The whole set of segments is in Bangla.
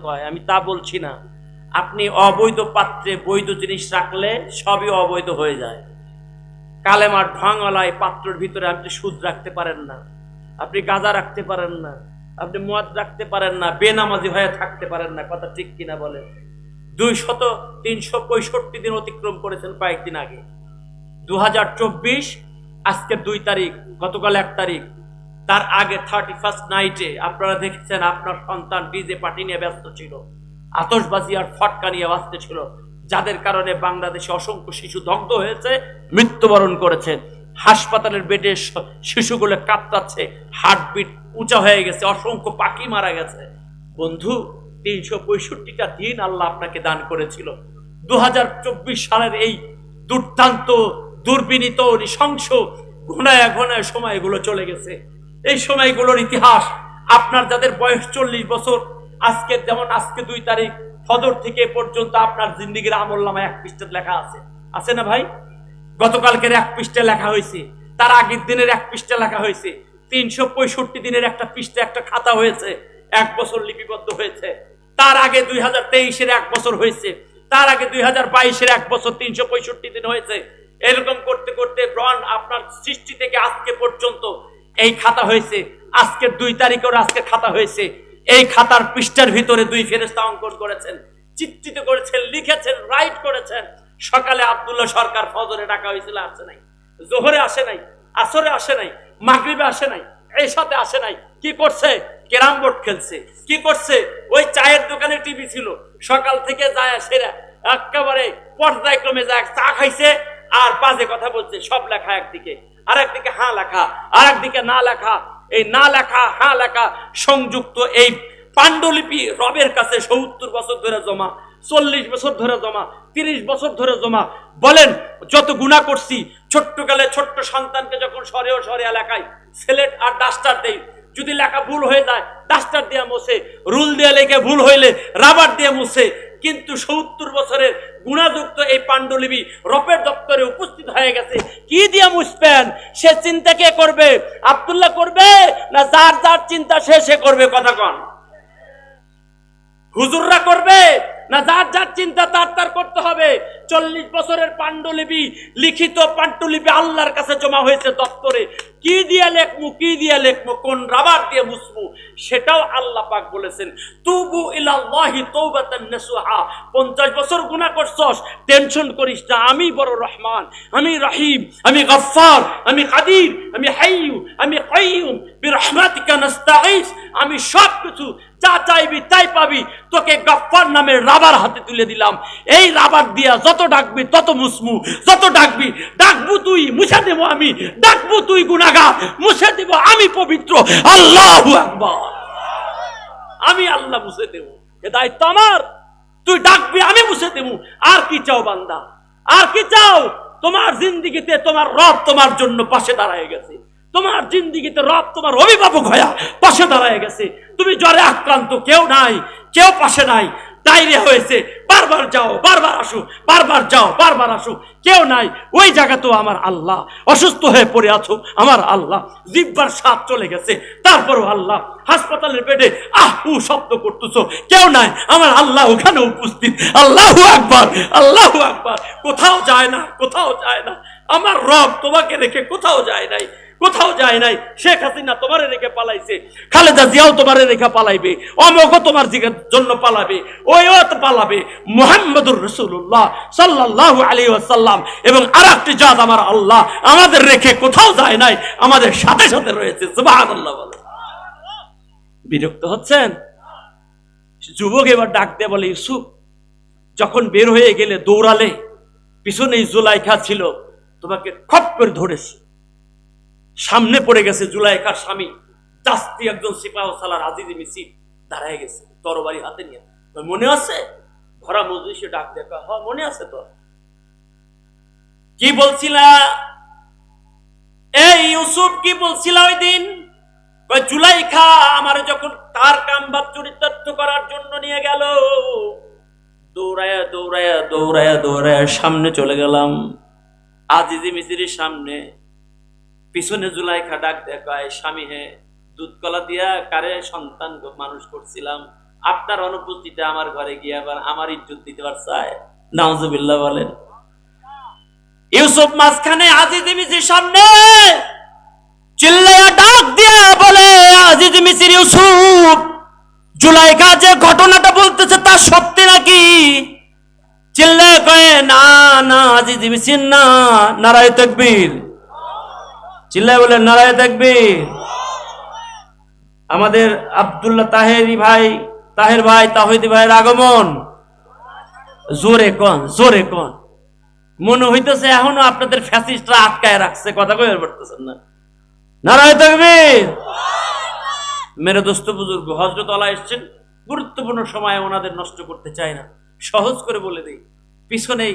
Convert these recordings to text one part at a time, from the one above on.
কয়, আমি তা বলছি না। আপনি অবৈধ পাত্রে বৈধ জিনিস রাখলে সবই অবৈধ হয়ে যায়। কালেমার ঢঙলায় পাত্রের ভিতরে আপনি সুদ রাখতে পারেন না, আপনি গাঁজা রাখতে পারেন না, আপনি মদ রাখতে পারেন না, বেনামাজি হয়ে থাকতে পারেন না। কথা ঠিক কিনা বলেন? 365 দিন অতিক্রম করেছেন কয়েকদিন আগে। 2024 আজকে 2 তারিখ, গতকাল 1 তারিখ। তার আগে 31st নাইটে আপনারা দেখেছেন আপনার সন্তান ডিজে পার্টি নিয়ে ব্যস্ত ছিল, আতশবাজি আর ফটকা নিয়ে ব্যস্ত ছিল, যাদের কারণে বাংলাদেশে অসংখ্য শিশু দগ্ধ হয়েছে, মৃত্যুবরণ করেছে। হাসপাতালের বেডে শিশুগুলো কাঁপতাচ্ছে, হার্টবিট উঁচা হয়ে গেছে, অসংখ্য পাখি মারা গেছে। বন্ধু, 365টা দিন আল্লাহ আপনাকে দান করেছিল। 2024 সালের এই দুর্দান্ত, দুর্বিনীত, নৃশংস, ঘনায় ঘনায় সময়গুলো চলে গেছে। এই সময়গুলোর ইতিহাস আপনার যাদের বয়স 40 বছর, আজকে যেমন আজকে 2 তারিখ ফজর থেকে পর্যন্ত আপনার জিন্দেগির আমলনামায় 1 পৃষ্ঠা লেখা আছে, আছে না ভাই? গতকালকের 1 পৃষ্ঠা লেখা হয়েছে, তার আগের দিনের 1 পৃষ্ঠা লেখা হয়েছে, 365 দিনের একটা পৃষ্ঠা, একটা খাতা হয়েছে, 1 বছর লিপিবদ্ধ হয়েছে। তার আগে 2023-এর 1 বছর হয়েছে, তার আগে 2022-এর 1 বছর, 365 দিন হয়েছে। এরকম করতে করতে আপনার সৃষ্টি থেকে আজকে পর্যন্ত এই খাতা হয়েছে। আজকের 2 তারিখের আজকে খাতা হয়েছে। এই খাতার পৃষ্ঠার ভিতরে 2 ফেরেশতা অঙ্কন করেছেন, চিত্রিত করেছেন, লিখেছেন, রাইট করেছেন। সকালে আব্দুল্লাহ সরকার ফজরে ডাকা হয়েছিল, আসে নাই। জোহরে আসে নাই, আসরে আসে নাই, মাগরিবে আসে নাই, এশাতে আসে নাই। কি করছে? ক্যারাম বোর্ড খেলছে। কি করছে? ওই চায়ের দোকানে টিভি ছিল, সকাল থেকে যায় সেরা একেবারে পর্যায়ক্রমে যায় চা খাইছে আর বাজে কথা বলছে। সব লেখা একদিকে, আর একদিকে হ্যাঁ লেখা, আর একদিকে না লেখা। এই না লেখা, হ্যাঁ লেখা সংযুক্ত এই পাণ্ডুলিপি রবের কাছে 70 বছর ধরে জমা, 40 বছর ধরে জমা, 30 বছর ধরে জমা। বলেন যত গুনাহ করছি, ছোট্টকালে ছোট্ট সন্তানকে যখন সরে লেখাই, স্লেট আর ডাস্টার দেই, যদি লেখা ভুল হয়ে যায় ডাস্টার দিয়ে মুছে, রুল দিয়ে লেখে ভুল হইলে রাবার দিয়ে মুছে। কিন্তু 70 বছরের গুণাযুক্ত এই পাণ্ডুলিপি রবের দপ্তরে উপস্থিত হয়ে গেছে। কি দিয়ে মুছবেন? সে চিন্তা কে করবে? আব্দুল্লাহ করবে না যার যার চিন্তা সে করবে? কথা কন। হুজুররা করবে না যার যার চিন্তা তার করতে হবে? 40 বছরের পাণ্ডুলিপি, লিখিত পাণ্ডুলিপি আল্লাহর কাছে জমা হয়েছে দপ্তরে। কি দিয়ে লেখমু, কি দিয়ে লেখমু, কোন রাবার দিয়ে মুছমু, সেটাও আল্লাহ পাক বলেছেন, তুবু ইলাল্লাহি তাওবাতান নাসুহা। 50 বছর গুনাহ করছস, টেনশন করিস না, আমি বড় রহমান, আমি রহিম, আমি গফফার, আমি কাদির, আমি হাইয়ু, আমি কাইয়ুম, বিরহমাতিকা নাস্তাঈস। আমি সব কিছু যা চাইবি তাই পাবি। তোকে গফফার নামের রাবার হাতে তুলে দিলাম। এই রাবার দিয়া যত ডাকবি তত মুসমু, যত ডাকবু তুই, মুছে দেব আমি। ডাকবু তুই গুনাহগার, মুছে দেব আমি পবিত্র। আল্লাহু আকবার। আমি আল্লাহ মুছে দেব, এ দায়িত্ব আমার। তুই ডাকবি, আমি মুছে দেব। আর কি চাও বান্দা? আর কি চাও? তোমার জিন্দেগিতে তোমার রব তোমার জন্য পাশে দাঁড়ায় গেছে। তোমার জিন্দেগিতে রব তোমার অভিভাবক হয়ে পাশে দাঁড়ায় গেছে। তুমি জ্বরে আক্রান্ত, কেউ নাই, কেউ পাশে নাই। ডায়রিয়া হয়েছে, বারবার যাও বারবার আসো, বারবার যাও বারবার আসো, কেউ নাই। ওই জায়গাতেও আমার আল্লাহ। অসুস্থ হয়ে পড়ে আছো, আমার আল্লাহ। জিহ্বার স্বাদ চলে গেছে, তারপরও আল্লাহ। হাসপাতালের বেডে আহু শব্দ করতেছো, কেউ নাই, আমার আল্লাহ ওখানে উপস্থিত। আল্লাহু আকবার, আল্লাহু আকবার। কোথাও যায় না, কোথাও যায় না। আমার রব তোমাকে রেখে কোথাও যায় নাই, কোথাও যায় নাই। শেখ হাসিনা তোমারে রেখে পালাইছে, খালেদা জিয়াও তোমারে রেখে পালাইবে, অমুকও তোমার জন্য পালাবে, ওইও তো পালাবে। মুহাম্মদুর রাসূলুল্লাহ সাল্লাল্লাহু আলাইহি ওয়াসাল্লাম এবং আরেকটি জাত আমার আল্লাহ আমাদের রেখে কোথাও যায় নাই, আমাদের সাথে সাথে রয়েছে। সুবহানাল্লাহ বলে। বিরক্ত হচ্ছেন? যুবক এবার ডাক দিয়ে বলে, ইউসুফ যখন বের হয়ে গেলে, দৌড়ালে, পিছনেই জুলাইখা ছিল, তোমাকে খপ করে ধরেছে। সামনে পড়ে গেছে জুলাইখার স্বামী জাস্তি, একজন সিপাহ সালার আজিজি মিসি দাঁড়ায় গেছে তরবারি হাতে নিয়ে। মনে আছে? ভরা মজলিসে ডাক দেখা, হ্যাঁ মনে আছে তো। কি বলছিলা এই ইউসুফ? কি বলছিলা ওই দিন? জুলাইখা আমার যখন তার কামবাব চরিতার্থ করার জন্য নিয়ে গেল, দৌড়ায়া দৌড়ায়া দৌড়ায়া দৌড়ায়া সামনে চলে গেলাম, আজিজি মিসির সামনে। পিছনে জুলাইখা ডাক দেখায়, স্বামী হে, দুধ কলা দিয়া কারে সন্তান মানুষ করছিলাম, আপনার অনুপস্থিতিতে আমার ঘরে গিয়ে আবার আমার ইজ্জত দিতে পারছে? নাউজুবিল্লাহ বলেন। ইউসুফ মাঝখানে, আজিজ মিসির সামনে চিল্লায়া ডাক দিয়ে বলে, আজিজ মিসির ইউসুফ, জুলাইখা যে ঘটনাটা বলতেছে তা সত্যি নাকি? চিল্লায় কয়ে, না না আজিজ মিসির না। নারায়ে তাকবীর। চিল্লায় বলে নারায়ে তাকবীর। আমাদের আব্দুল্লাহ তাহেরি ভাই, তাহের ভাই, তাহিদি ভাইয়ের আগমন। জোরে কোন, জোরে কোন। মনে হইতেছে এখনো আপনাদের ফ্যাসিস্টরা আটকায় রাখছে, কথা কইতে পারতেছেন না। নারায়ে তাকবীর। মেরে দোস্ত বুজুর্গ, হযরত আলা এসেছেন, গুরুত্বপূর্ণ সময় ওনাদের নষ্ট করতে চায় না, সহজ করে বলে দেই। পিছনেই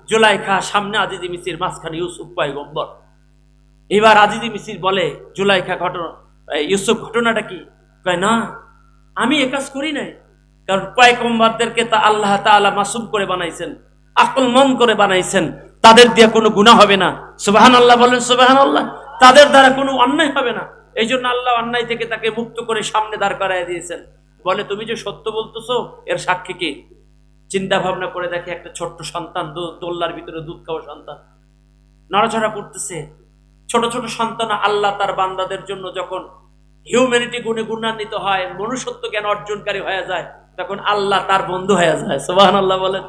জুলাইখা, সামনে আজিজ মিসির, মাঝখানে ইউসুফ পয়গম্বর। এবার আজিজ মিসির বলে, জুলাইখা ঘটনা, ইউসুফ ঘটনাটা কি? কয়, না আমি এ কাজ করি নাই, কারণ পয়গম্বরদেরকে তা আল্লাহ তাআলা মাসুম করে বানাইছেন, আকলমন্দ করে বানাইছেন, তাদের দিয়ে কোনো গুনাহ হবে না। সুবহানাল্লাহ বলেন, সুবহানাল্লাহ। তাদের দ্বারা কোনো অন্যায় হবে না, এই জন্য আল্লাহ অন্যায় থেকে তাকে মুক্ত করে সামনে দাঁড় করায় দিয়েছেন। বলে, তুমি যে সত্য বলতেছো এর সাক্ষী কি? চিন্তা ভাবনা করে দেখে, একটা ছোট্ট সন্তান, দোল্লার ভিতরে দুধ খাওয়া সন্তান, নড়াচড়া করতেছে। ছোট ছোট সন্তান আল্লাহ তার বান্দাদের জন্য যখন হিউম্যানিটি গুণে গুণান্বিত হয়, মনুষ্যত্ব জ্ঞান অর্জনকারী হয়ে যায়, তখন আল্লাহ তার বন্ধু হয়ে যায়। সুবহানাল্লাহ বলেন।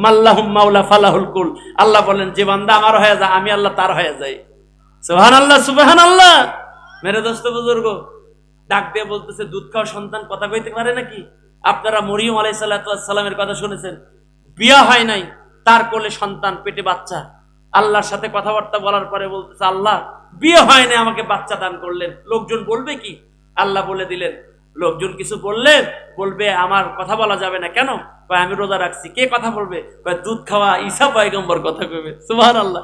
মাল্লাহুম মাওলা ফালাহুল কুল। আল্লাহ বলেন, যে বান্দা আমার হয়ে যায়, আমি আল্লাহ তার হয়ে যাই। সুবহানাল্লাহ, সুবহানাল্লাহ। মেরে দোস্ত বুজুর্গ, ডাক দিয়ে বলতেছে, দুধ খাওয়া সন্তান কথা কইতে পারে নাকি? আপনারা মরিয়ম আলাইহিস সালামের কথা শুনেছেন, বিয়া হয় নাই, তার কোলে সন্তান, পেটে বাচ্চা। আল্লাহর সাথে কথাবার্তা বলার পরে বলতেছে, আল্লাহ বিয়ে হয় না, আমাকে বাচ্চা দান করলেন, লোকজন বলবে কি? আল্লাহ বলে দিলেন, লোকজন কিছু বললেন, বলবে আমার কথা বলা যাবে না। কেন? কয়, আমি রোজা রাখছি। কে কথা বলবে? কয়, দুধ খাওয়া ঈসা পয়গম্বর কথা কইবে। সুবহানাল্লাহ।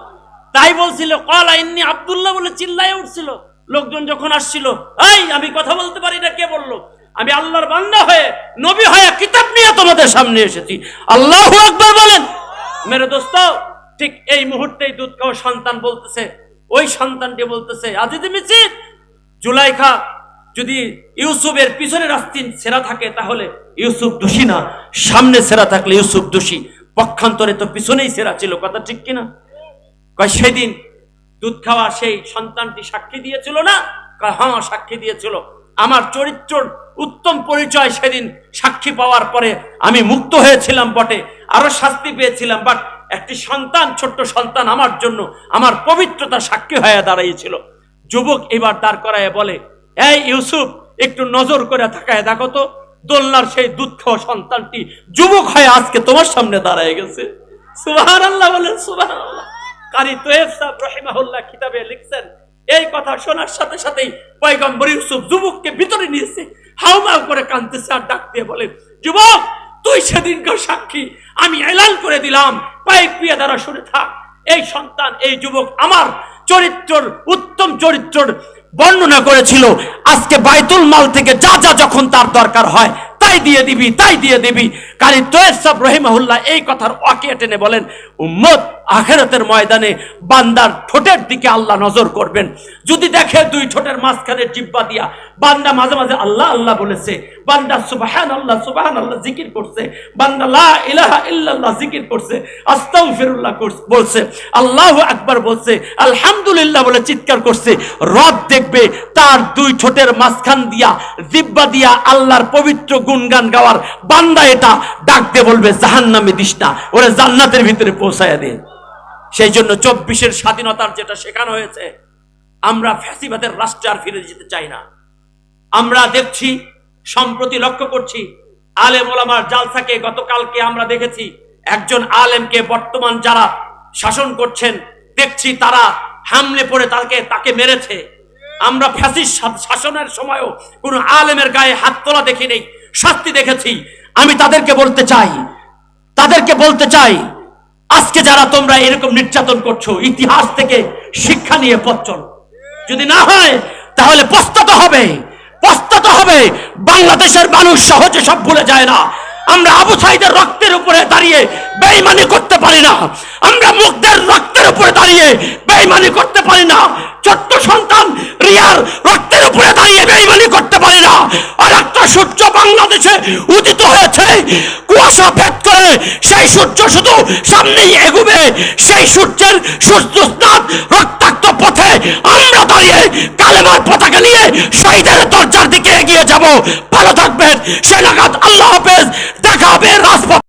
তাই বলছিল, ক্বালা ইন্নী আব্দুল্লাহ বলে চিল্লায়ে উঠছিল। লোকজন যখন আসছিল, এই আমি কথা বলতে পারি না, কে বললো? আমি আল্লাহর বান্দা হয়ে, নবী হয়ে, কিতাব নিয়ে তোমাদের সামনে এসেছি। আল্লাহু আকবার বলেন। মেরে দোস্ত, ঠিক এই মুহূর্তেই দুধ খাওয়া সন্তান বলতেছে, ওই সন্তানটি বলতেছে, আজিজ মিসির, জুলাইখা যদি ইউসুফের পিছনের আস্তিন ছেঁড়া থাকে তাহলে ইউসুফ দোষী না, সামনে ছেঁড়া থাকলে ইউসুফ দোষী। পক্ষান্তরে তো পিছনেই ছেঁড়া ছিল, কথা ঠিক কিনা? কয়, সেদিন দুধ খাওয়া সেই সন্তানটি সাক্ষী দিয়েছিল না? কয়, হ্যাঁ সাক্ষী দিয়েছিল। আমার চরিত্রর উত্তম পরিচয় সেদিন সাক্ষী পাওয়ার পরে আমি মুক্ত হয়েছিলাম বটে, আরো শাস্তি পেয়েছিলাম, বাট একটি সন্তান, ছোট্ট সন্তান আমার জন্য আমার পবিত্রতা সাক্ষী হয়ে দাঁড়িয়েছিল। যুবক এবার দাঁড় করায় বলে, এই ইউসুফ, একটু নজর করে তাকায় দেখো তো, দোলনার সেই দুধ খাওয়া সন্তানটি যুবক হয়ে আজকে তোমার সামনে দাঁড়ায় গেছে। সুবহানাল্লাহ বলেন, সুবহানাল্লাহ। কারি তোয়েব সাহেব রাহিমাহুল্লাহ কিতাবে লিখছেন, এই কথা শোনার সাথে সাথেই পয়গম্বর ইউসুফ যুবককে ভিতরে নিয়েছে, হাউমাউ করে কাঁদতেছে আর ডাক দিয়ে বলে, যুবক, তুই সেদিনকার সাক্ষী, আমি এলান করে দিলাম, পায়ে পিয়ে দ্বারা শুনে থাক। এই সন্তান, এই যুবক আমার চরিত্রর উত্তম চরিত্রর বর্ণনা করেছিল। আজকে বাইতুল মাল থেকে যা যা যখন তার দরকার হয় তাই দিয়ে দিবি, তাই দিয়ে দিবি। কারি তোয়েব সাহেব রহিমাহুল্লাহ এই কথার ওয়াকিয়া টেনে বলেন, উম্মত, আখিরাতের ময়দানে বান্দার ঠোঁটের দিকে আল্লাহ নজর করবেন। যদি দেখে দুই ঠোঁটের মাঝখানে জিহ্বা দিয়া বান্দা মাঝে মাঝে আল্লাহ আল্লাহ বলেছে, বান্দা সুবহানাল্লাহ সুবহানাল্লাহ জিকির করছে, বান্দা লা ইলাহা ইল্লাল্লাহ জিকির করছে, আস্তাগফিরুল্লাহ বলছে, আল্লাহু আকবার বলছে, আলহামদুলিল্লাহ বলে চিৎকার করছে, রব দেখবে তার দুই ঠোঁটের মাঝখান দিয়া, জিহ্বা দিয়া আল্লাহর পবিত্র গুণগান গাওয়ার বান্দা এটা ডাক দিয়ে বলবে, জাহান্নামে দিস না, ওরে জান্নাতের ভিতরে পৌঁছায়া দে। সেই জন্য 24-এর স্বাধীনতার যেটা শেখানো হয়েছে, আমরা ফ্যাসিবাদের রাষ্ট্রে আর ফিরে যেতে চাই না। আমরা দেখছি, সম্প্রতি লক্ষ্য করছি, আলেম ওলামার জালসাকে গতকালকে আমরা দেখেছি, একজন আলেমকে বর্তমান যারা শাসন করছেন দেখছি তারা হামলে পড়ে তাকে মেরেছে। আমরা ফ্যাসিস্ট শাসনের সময়ও কোনো আলেমের গায়ে হাত তোলা দেখি নেই, শাস্তি দেখেছি। আমি তাদেরকে বলতে চাই, আজকে যারা তোমরা এরকম নির্যাতন করছো, ইতিহাস থেকে শিক্ষা নিয়ে পথ চলো। যদি না হয় তাহলে পস্তাতে হবে। বাংলাদেশের মানুষ সহজে সব ভুলে যায় না। আমরা আবু সাইদের রক্তের উপরে দাঁড়িয়ে বেঈমানি করতে পারি না। আমরা মুগ্ধের রক্তের উপরে দাঁড়িয়ে বেঈমানি করতে পারি না। ছোট্ট সন্তান রিয়ার রক্তের উপরে দাঁড়িয়ে বেঈমানি করতে পারি না। আর একটা সূর্য বাংলাদেশে উদিত হয়েছে, কুয়াশা ভেদ করে সেই সূর্য শুধু সামনেই এগুবে। সেই সূর্যের সূর্যস্নাত রক্তাক্ত পথে আমরা দাঁড়িয়ে কালেমার পতাকা নিয়ে শহীদের দরজার দিকে এগিয়ে যাব। ভালো থাকবেন। সে নাগাদ আল্লাহ হাফেজ। দেখা হবে রাজপথ।